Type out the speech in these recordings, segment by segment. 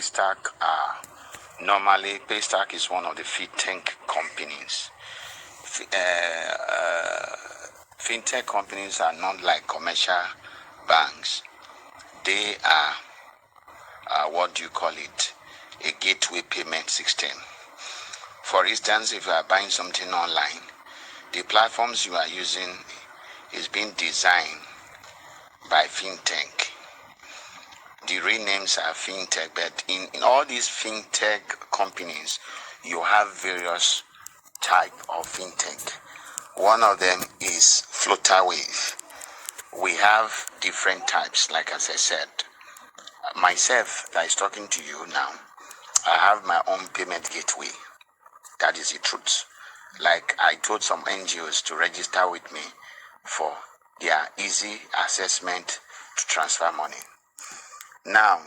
Paystack normally Paystack is one of the fintech companies. Fintech companies are not like commercial banks. They are what do you call it? A gateway payment system. For instance, if you are buying something online, the platforms you are using is being designed by fintech. The real names are fintech, but in all these fintech companies, you have various type of fintech. One of them is Flutterwave. We have different types, like as I said. Myself, that is talking to you now, I have my own payment gateway. That is the truth. Like I told some NGOs to register with me for their easy assessment to transfer money. Now,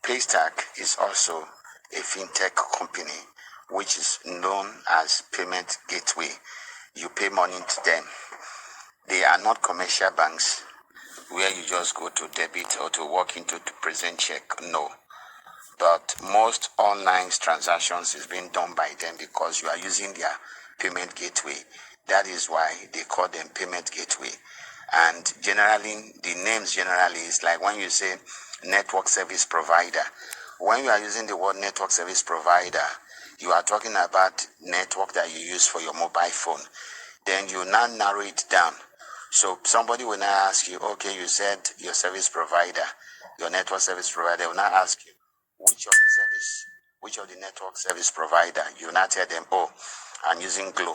Paystack is also a fintech company which is known as payment gateway. You pay money to them. They are not commercial banks where you just go to debit or to walk into to present check. No. But most online transactions is being done by them because you are using their payment gateway. That is why they call them payment gateway. And generally, the names generally is like when you say network service provider. When you are using the word network service provider, you are talking about network that you use for your mobile phone. Then you now narrow it down. So somebody will now ask you, okay, you said your service provider, your network service provider will now ask you, which of the network service provider? You will now tell them, oh, I'm using Glo,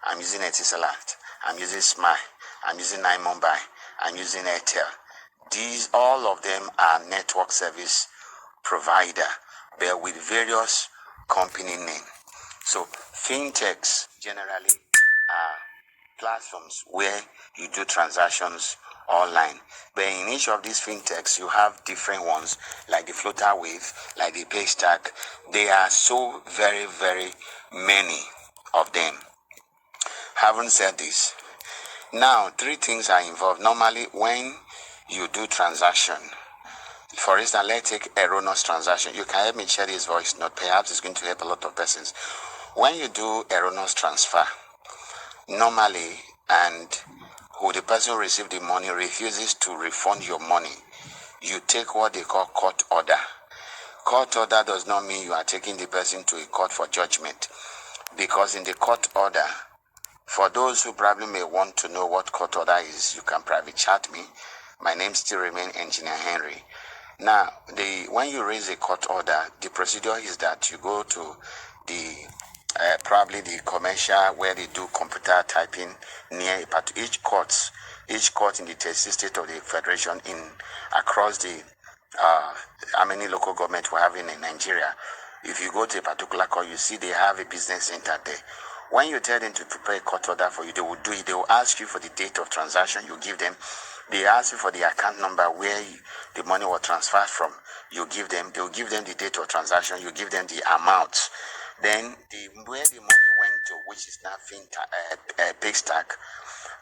I'm using Etisalat, I'm using Smile, I'm using iMobile, I'm using Airtel. These, all of them are network service provider, but with various company name. So fintechs generally are platforms where you do transactions online. But in each of these fintechs, you have different ones, like the Flutterwave, like the Paystack. There are so very, very many of them. Having said this, now 3 things are involved. Normally, when you do transaction, for instance, let's take erroneous transaction. You can help me share this voice note. Perhaps it's going to help a lot of persons. When you do erroneous transfer, normally, and who the person who received the money refuses to refund your money, you take what they call court order. Court order does not mean you are taking the person to a court for judgment, because in the court order, for those who probably may want to know what court order is, you can private chat me. My name still remains Engineer Henry. Now, when you raise a court order, the procedure is that you go to the probably the commercial where they do computer typing near each court in the 36 state of the federation across the how many local government we have in Nigeria. If you go to a particular court, you see they have a business center there. When you tell them to prepare a court order for you, they will do it. They will ask you for the date of transaction. You give them. They ask you for the account number where the money was transferred from. You give them. They will give them the date of transaction. You give them the amount. Then where the money went to, which is now Paystack,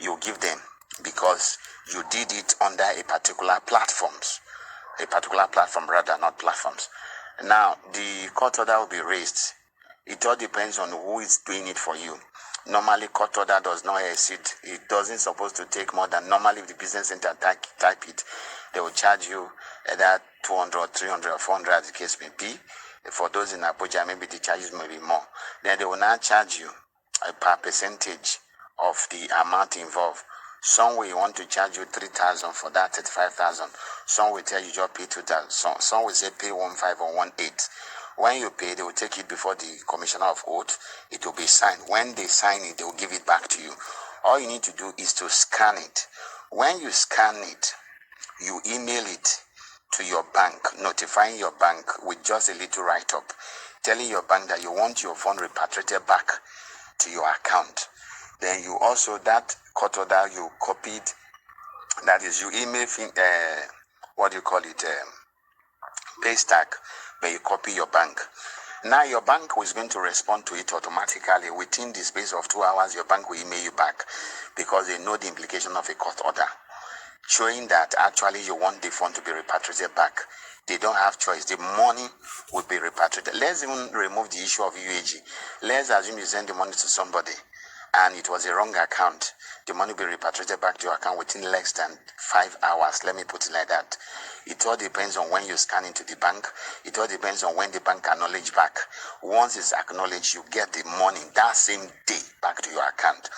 you give them because you did it under a particular platform, not platforms. Now, the court order will be raised. It all depends on who is doing it for you. Normally, court order does not exceed. It doesn't supposed to take more than, normally if the business center type it, they will charge you either 200, 300, or 400 as the case may be. For those in Abuja, maybe the charges may be more. Then they will now charge you per percentage of the amount involved. Some will want to charge you 3,000 for that 35,000. Some will tell you just pay 2,000. Some will say pay 1,500 or 1,800. When you pay, they will take it before the commissioner of oath. It will be signed. When they sign it, they will give it back to you. All you need to do is to scan it. When you scan it, you email it to your bank, notifying your bank with just a little write-up, telling your bank that you want your fund repatriated back to your account. Then you also, that court order you copied, that is, you email, Paystack, but you copy your bank. Now your bank is going to respond to it automatically. Within the space of 2 hours, your bank will email you back because they know the implication of a court order, showing that actually you want the fund to be repatriated back. They don't have choice. The money will be repatriated. Let's even remove the issue of UAG. Let's assume you send the money to somebody and it was a wrong account. The money will be repatriated back to your account within less than 5 hours. Let me put it like that. It all depends on when you scan into the bank. It all depends on when the bank acknowledge back. Once it's acknowledged, you get the money that same day back to your account.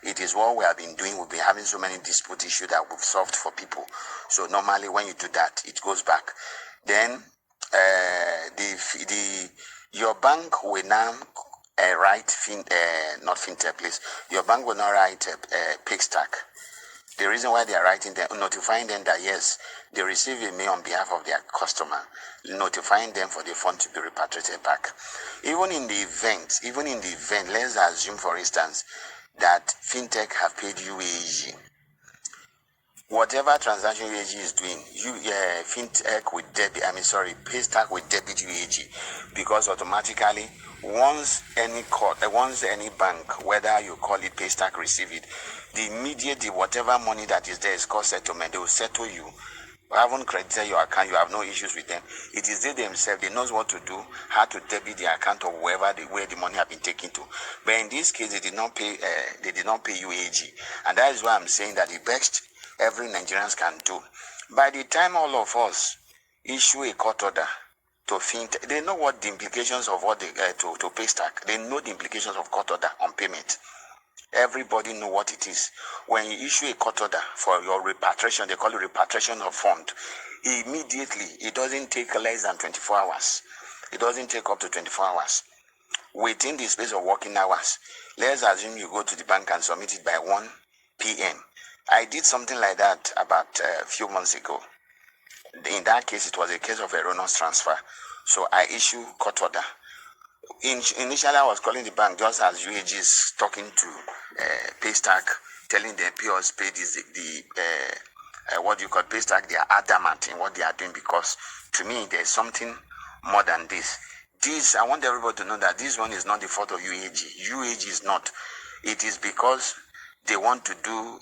It is what we have been doing. We've been having so many dispute issues that we've solved for people. So normally when you do that, it goes back. Then your bank will now write not fintech, please. Your bank will not write pig stack. The reason why they are writing them, notifying them that yes, they receive a mail on behalf of their customer, notifying them for the fund to be repatriated back. Even in the event, let's assume, for instance, that fintech have paid UAAG. Whatever transaction UAAG is doing, fintech with debit, Paystack with debit UAAG, because automatically once any bank, whether you call it Paystack, receive it, whatever money that is there is called settlement. They will settle you. You haven't credited your account, you have no issues with them. It is they themselves, they knows what to do, how to debit the account of where the money have been taken to. But in this case, they did not pay UAAG, and that is why I'm saying that the best every Nigerians can do. By the time all of us issue a court order to fintech, they know what the implications of what they to Paystack. They know the implications of court order on payment. Everybody know what it is. When you issue a court order for your repatriation, they call it repatriation of fund. Immediately, it doesn't take less than 24 hours. It doesn't take up to 24 hours. Within the space of working hours, let's assume you go to the bank and submit it by 1 p.m. I did something like that about a few months ago. In that case, it was a case of erroneous transfer. So I issue court order. Initially, I was calling the bank just as UAG is talking to Paystack, telling them pay Paystack. They are adamant in what they are doing, because to me, there is something more than this. I want everybody to know that this one is not the fault of UAG. UAG is not. It is because they want to do,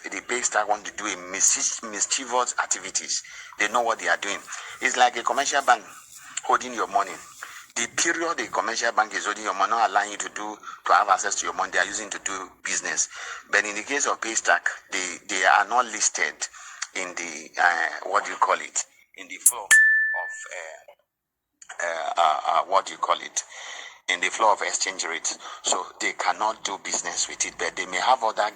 the Paystack want to do a mischievous activities. They know what they are doing. It's like a commercial bank holding your money. The period the commercial bank is holding your money, not allowing you to have access to your money, they are using to do business. But in the case of Paystack, they are not listed in the in the flow of in the flow of exchange rates. So they cannot do business with it, but they may have other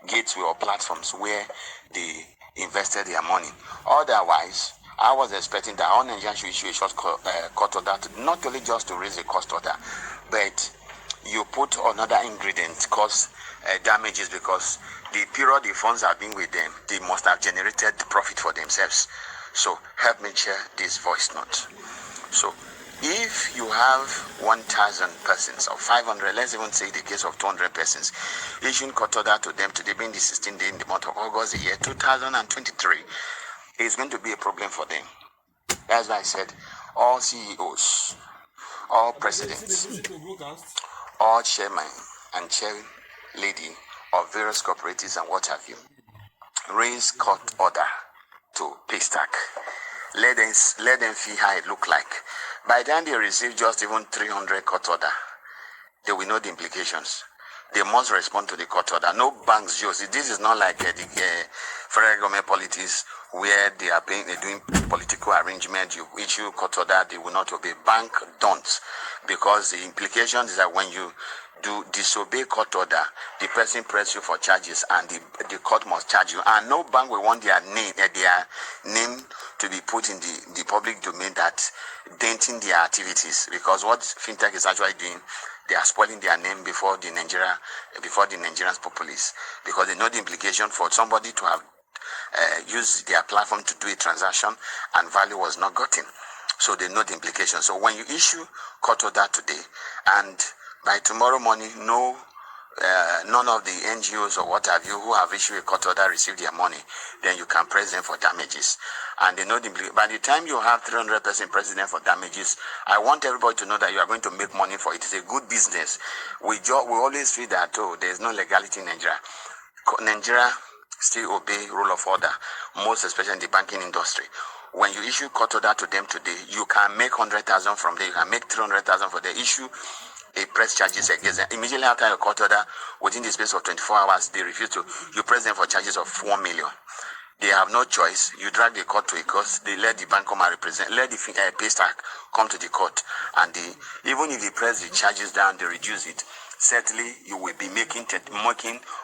gateway or platforms where they invested their money. Otherwise, I was expecting that all Nigerians should issue a short court order, not only just to raise a cost order, but you put another ingredient, cause damages, because the period the funds have been with them, they must have generated profit for themselves. So help me share this voice note. So if you have 1,000 persons or 500, let's even say the case of 200 persons, issuing court order to them today being the 16th day in the month of August, the year 2023, is going to be a problem for them. That's why I said all CEOs, all presidents, all chairmen and chair lady of various cooperatives and what have you, raise court order to Paystack. Let them see how it look like. By the time they receive just even 300 court order, they will know the implications. They must respond to the court order. No banks just. This is not like the federal government politics where they're doing political arrangement. You issue court order, they will not obey. Bank don't, because the implication is that when you do disobey court order, the person press you for charges, and the court must charge you. And no bank will want their name to be put in the public domain that denting their activities, because what fintech is actually doing, they are spoiling their name before the Nigerian populace, because they know the implication for somebody to have used their platform to do a transaction and value was not gotten. So they know the implication. So when you issue court order today, and by tomorrow morning, none of the NGOs or what have you who have issued a court order receive their money, then you can press them for damages. And they know by the time you have 300% pressing them for damages, I want everybody to know that you are going to make money for it. It's a good business. We always feel that, there is no legality in Nigeria. Nigeria still obey rule of order, most especially in the banking industry. when you issue court order to them today, you can make 100,000 from there, you can make 300,000 for the issue a press charges against them. Immediately after your court order, within the space of 24 hours, they refuse to, you press them for charges of 4 million. They have no choice. You drag the court to a court. They let the bank come and represent. Let the pay stack come to the court, and even if they press the charges down, they reduce it. Certainly, you will be making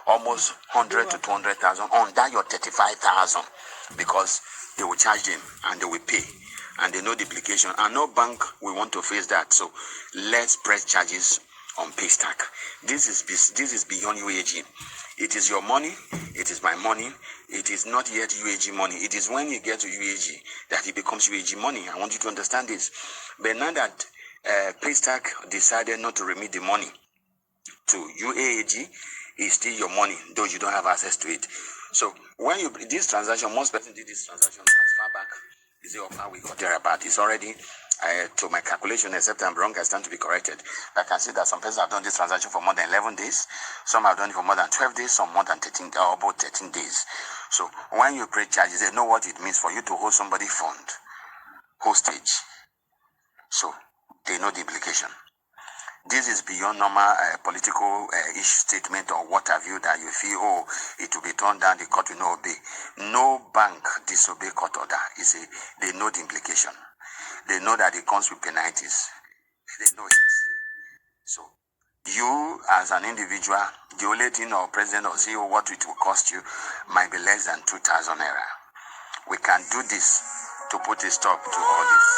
almost 100 to 200,000 on that your 35,000, because they will charge them and they will pay, and they know the implication. And no bank will want to face that. So let's press charges on pay stack. This is beyond UAAG. It is your money. It is my money. It is not yet UAAG money. It is when you get to UAAG that it becomes UAAG money. I want you to understand this. But now that Paystack decided not to remit the money to UAAG, it's still your money, though you don't have access to it. So when you this transaction, most person did this transaction as far back is a week or thereabout. It's already to my calculation, except I'm wrong, I stand to be corrected. I can see that some persons have done this transaction for more than 11 days. Some have done it for more than 12 days, some more than 13, or about 13 days. So when you pay charges, they know what it means for you to hold somebody fund, hostage. So they know the implication. This is beyond normal political issue statement or what have you that you feel, oh, it will be turned down, the court will not obey. No bank disobey court order. They know the implication. They know that it comes with penalties. They know it. So you as an individual, the only thing or president or CEO, what it will cost you might be less than 2,000 naira. We can do this to put a stop to all this.